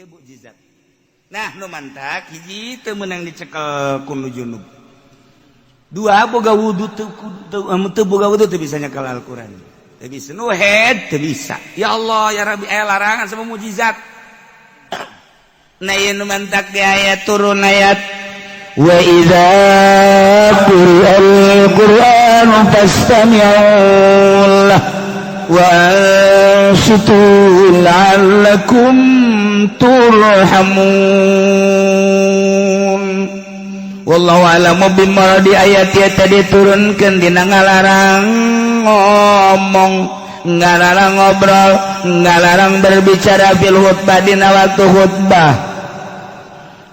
mukjizat. Nah nu mantak hiji teu meunang dicekel ku nu junub. Dua boga wudu teu boga wudu teu bisa nyekel Al-Qur'an. Teu bisa nu head teu bisa. Ya Allah ya Rabbi aya larangan sama mukjizat. Nah ieu nu mantak di ayat turun ayat wa idza quri'al Qur'an fastami'u lahu wa ansitu la'allakum turhamun. Wallahu a'lamu bimuradi ayat ieu tadi turunkeun dina ngalarang ngomong, ngalarang ngobrol, ngalarang berbicara fil khutbah dina waktu khutbah.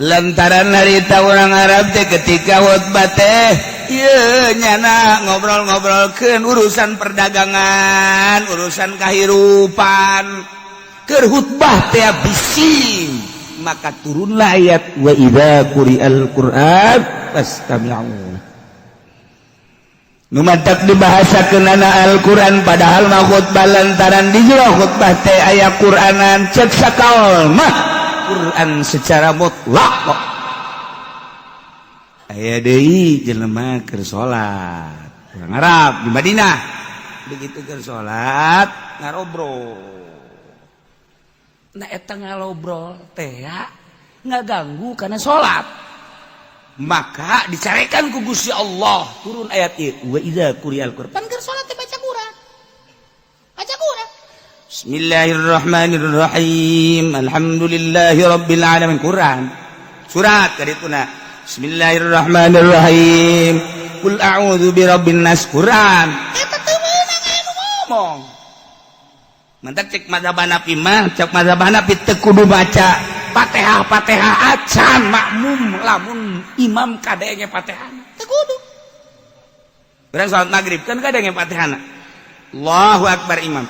Lantaran harita urang Arab teh ketika khutbah teh ieu nyana ngobrol-ngobrolkeun urusan perdagangan, urusan kahirupan. Keur khutbah teh bising, maka turunlah ayat wa idza quri'al Qur'an fastami'u. Nu matak dibahasakeunana Al-Qur'an padahal mah khutbah lantaran di jero khutbah teh aya Qur'anan cek sakaol mah Quran secara mutlak kok. Aya deui jelema keur salat urang Arab di Madinah begitu keur salat ngarobrol. Nah eta ngalobrol teh ya ngaganggu karena salat. Maka dicarekan ku Gusti Allah turun ayat ieu wa idza quri'al Qur'an. Pan keur salat teh baca Quran. Baca Quran. Bismillahirrahmanirrahim. Alhamdulillahirabbil alamin. Quran. Surat kadituna. Bismillahirrahmanirrahim. Qul a'udzu birabbin nas. Quran. Eta teu meunang anu ngomong. Mantak cek mazhab Hanafi mah, cek mazhab Hanafi teu kudu baca Fatihah acan makmum lamun imam kadenge Fatihah. Teu kudu. Urang salat magrib kan kadenge Fatihah. Allahu akbar imam.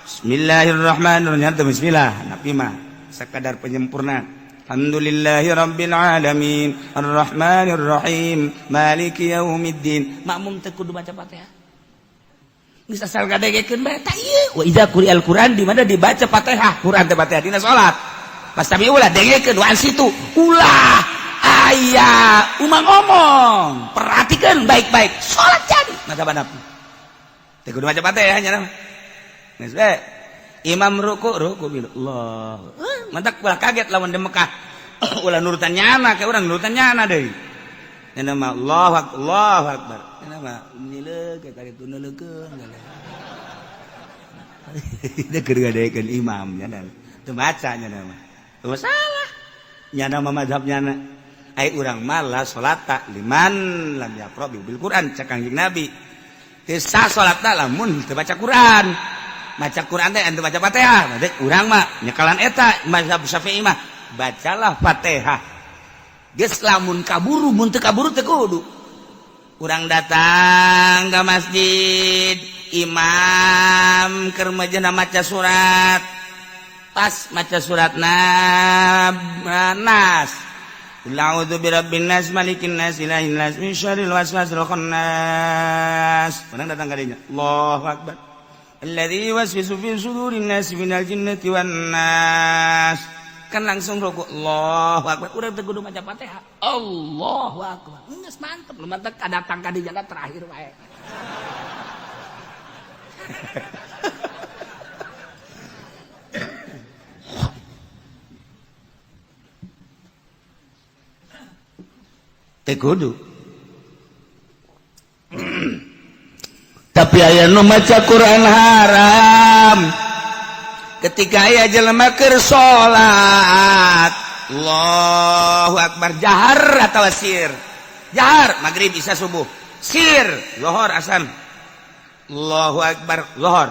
Bismillahirrahmanirrahim. Bismillah. Hanafi mah sakadar penyempurna. Alhamdulillahirabbil alamin arrahmanirrahim maliki yaumiddin. Makmum teu kudu baca Fatihah. Geus asal gadegekeun bae ta ieu. Wa idza quri'al Qur'an di mana dibaca Fatihah. Quran teh Fatihah dina salat. Pastami ulah dengekeun wa ansitu. Ulah aya umang ngomong. Perhatikeun baik-baik. Salat jadi mazhab Hanafi. Teu kudu baca Fatihah nya mah. Geus bae. Imam ruku bilu Allah. Mantak ulah kaget lamun di Mekah. Ulah nurutan nyana kayak urang nurutan nyana deui. Nya mah Allahu akbar. Nya mah nileug ka kaditu neuleukeun. Dia keur gadekeun imam nya teu maca nya mah. Teu masalah. Nya mah mazhab nya ai urang mah la salata liman lam yaqra bil Quran cak Kangjeng Nabi. Teu sah salatna lamun teu baca Quran. Baca Quran teh anu baca Fatihah. Berarti urang mah nyekalan eta mazhab Syafi'i mah bacalah Fatihah. Geus lamun kaburu mun teu kaburu teu kudu. Urang datang ke masjid, imam keur majeuna maca surat. Pas maca suratna Nas. A'udzu birabbin nas malikin nas ilahin nas min syarril waswasil khannas. Urang datang ka dinya. Allahu akbar. Alladzi yuwaswisu fi sudurin nas minal jinnati wan nas. Kan langsung rukuk. Allahu akbar. Urang teu kudu maca Fatihah. Allahu akbar. Geus mantep lu mantep kadatang ka dinya terakhir wae. Teu kudu. Tapi aya nu maca Quran haram. Ketika aya jelema keur salat, Allahu akbar jahar atawa sir. Jahar magrib isya subuh. Sir zuhur asar. Allahu akbar zuhur.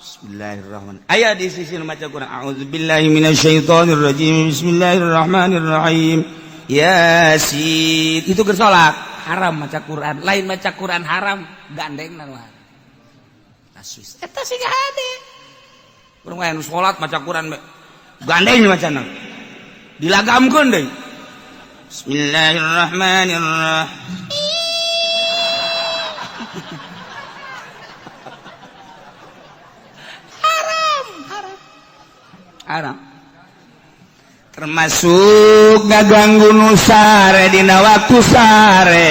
Bismillahirrahmanirrahim. Aya di sisi nu maca Quran. A'udzubillahi minasyaitonir rajim. Bismillahirrahmanirrahim. Yasin. Itu keur salat. Haram maca Quran, lain maca Quran haram gandeng mah. Asus. Eta sih hade. Urang aya nu salat maca Quran gandeng macana. Dilagamkeun deui. Bismillahirrahmanirrahim. Haram. termasuk ngaganggu nu sare dina waktu sare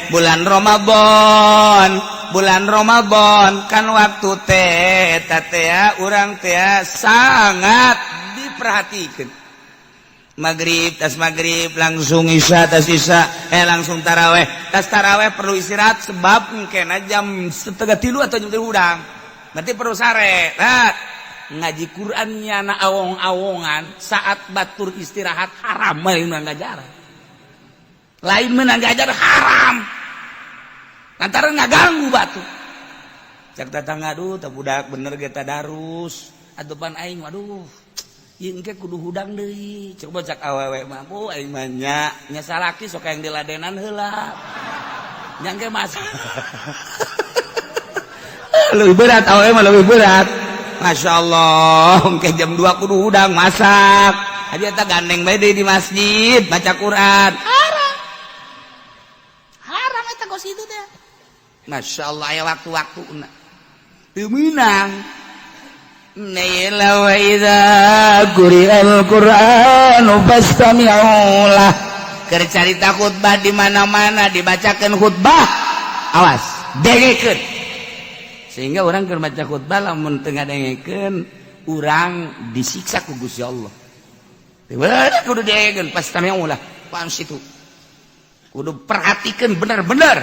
bulan Ramadan kan waktu teh urang teh sangat diperhatikan maghrib langsung isya tas isya langsung taraweh perlu istirahat sebab mungkin jam 2:30 atau jam 3 udang berarti perlu sare ngaji Qur'annya na awong-awongan saat batur istirahat haram lain mengajar haram lantaran ngaganggu batu cak datang aduh tak budak bener kita darus adupan aing waduh ieu engke kudu hudang deui coba cak awewe mah bu aing mah nya salaki sok yang diladenan heula nya engke mas lebih berat awewe mah lebih berat. Masya Allah, ke jam 2 kudu hudang masak. Aja tak gandeng bae di masjid baca Quran. Haram eta kos itu teh. Masya Allah aya waktu-waktu teu meunang. Naila wa idza quri'al Qur'anu fastami'u lah. Keur carita khutbah di mana-mana dibacakeun khutbah. Awas, dengekeun. Sehingga orang keur baca khutbah lamun teu ngadengekeun urang disiksa ku Gusti Allah. Teu kudu dengekeun pastami'u lah. Paham situ. Kudu perhatikeun bener-bener.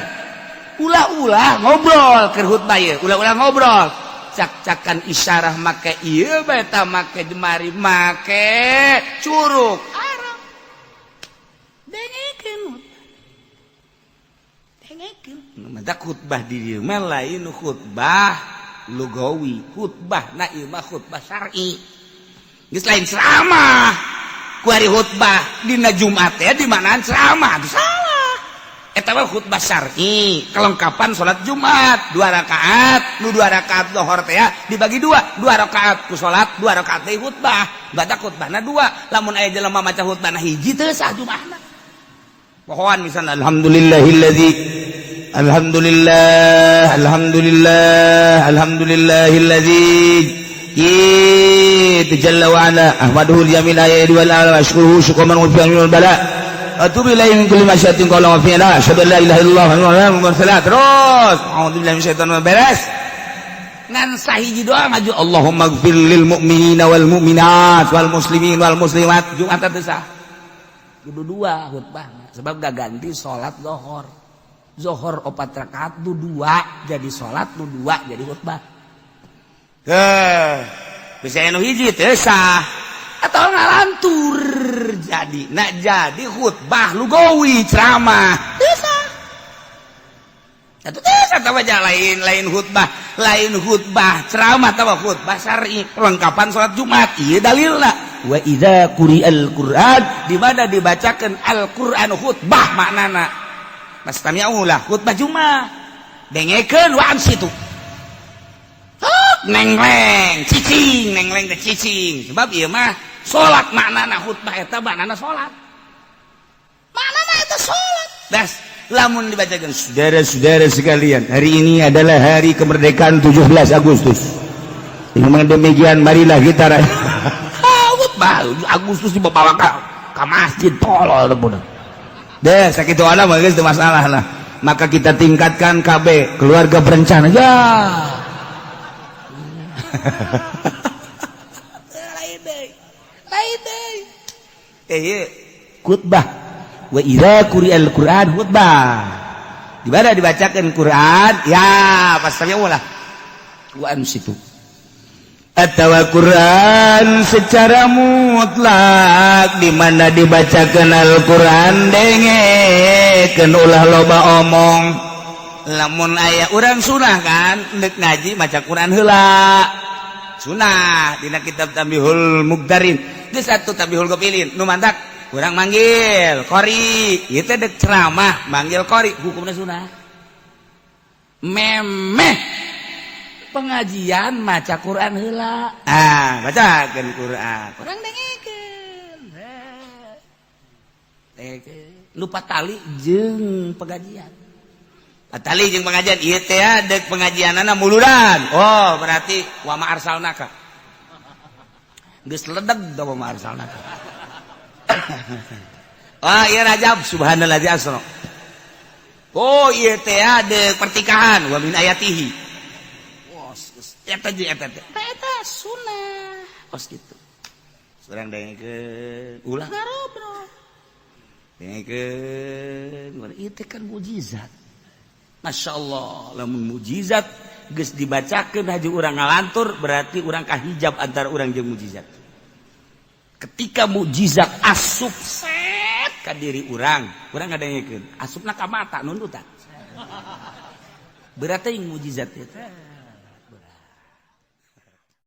Ulah-ulah ngobrol keur khutbah ieu, ulah-ulah ngobrol. Cak-cakan isyarah make ieu bae ta make jemari make curug. Arang. Dengekeun. Mata khutbah di dieu mah lain khutbah lugawi, khutbah na ieu mah khutbah syar'i. Geus lain ceramah. Ku hari khutbah dina Jumat teh di manaan ceramah, salah. Eta mah khutbah syar'i, kelengkapan salat Jumat, 2 rakaat, nu 2 rakaat zuhur teh dibagi 2 rakaat ku salat, 2 rakaat teh khutbah. Badak khutbahna 2, lamun aya jelema maca khutbahna hiji teh sah Jumatna. Pohoan misalnya alhamdulillahilladzi tajalla wa ala ahmaduhu al-jamil ayati wal ala ashkuruhu syukran wa fi'al bala atubu ilaihi min kulli masyatin qala wa fi'ala asyhadu an la ilaha illallah wa la ilaha terus a'udzu billahi minasyaitonir beres ngan sahiji doa maju Allahumma ighfir lil mu'minina wal mu'minat wal muslimin wal muslimat Jumat teh sah kudu 2 khutbah sebab gak ganti salat zuhur 4 rakaat nu 2 jadi salat nu 2 jadi khutbah. Bisa anu hiji teh sah atau ngalantur jadi nak jadi khutbah lugawi ceramah teu sah. Atuh teh sah baca lain khutbah ceramah tawa khutbah syar'i kelengkapan salat Jumat ieu dalilna. Wa idza quri'al Qur'an di mana dibacakan Al-Qur'an khutbah maknana pastami'u lah khutbah Jumat dengekeun wa situ nengleng cicing sebab ieu mah salat maknana khutbah eta maknana salat das lamun dibacakan saudara-saudara sekalian hari ini adalah hari kemerdekaan 17 Agustus dengan demikian marilah kita Agustus dibawa ke masjid tolol bener. Deh sakitu ada mah geus teu masalah lah. Maka kita tingkatkan KB keluarga berencana. Ya. Lain deui. Khutbah. Wa idza quri'al Qur'an khutbah. Di mana dibacakan Quran? Ya, pasti ulah. Wa ansitu. Atau Quran secara mutlak di mana dibacakan Al-Quran dengekeun ulah loba omong lamun aya urang sunah kan neuk ngaji maca Quran heula sunah dina kitab Tabihul Mugdarin geus satu Tabihul Gopilin nu mantak urang manggil qori ieu teh deuk ceramah manggil qori hukumna sunah memeh pengajian maca Quran heula. Bacakeun Quran. Urang dengekeun. Lupa tali jeung pengajian. Tali jeung pengajian ieu teh deuk pengajianana muludan. Oh, berarti wa ma arsalnaka. Geus ledeg da wa ma arsalnaka. iya Rajab subhanallah asro. Oh iya teh ada pertikahan wa min ayatihi. Eta sunnah. Kos gitu. Surang dengekeun ulah ngarobrol. Dengekeun itu kan mujizat. Masya Allah, lamun mujizat geus dibacakeun haji urang ngalantur berarti urang kahijab antara urang jeung mujizat. Ketika mujizat asup set ka diri urang ngadengekeun, asupna ka mata nundutan. Berarti yang mujizat itu.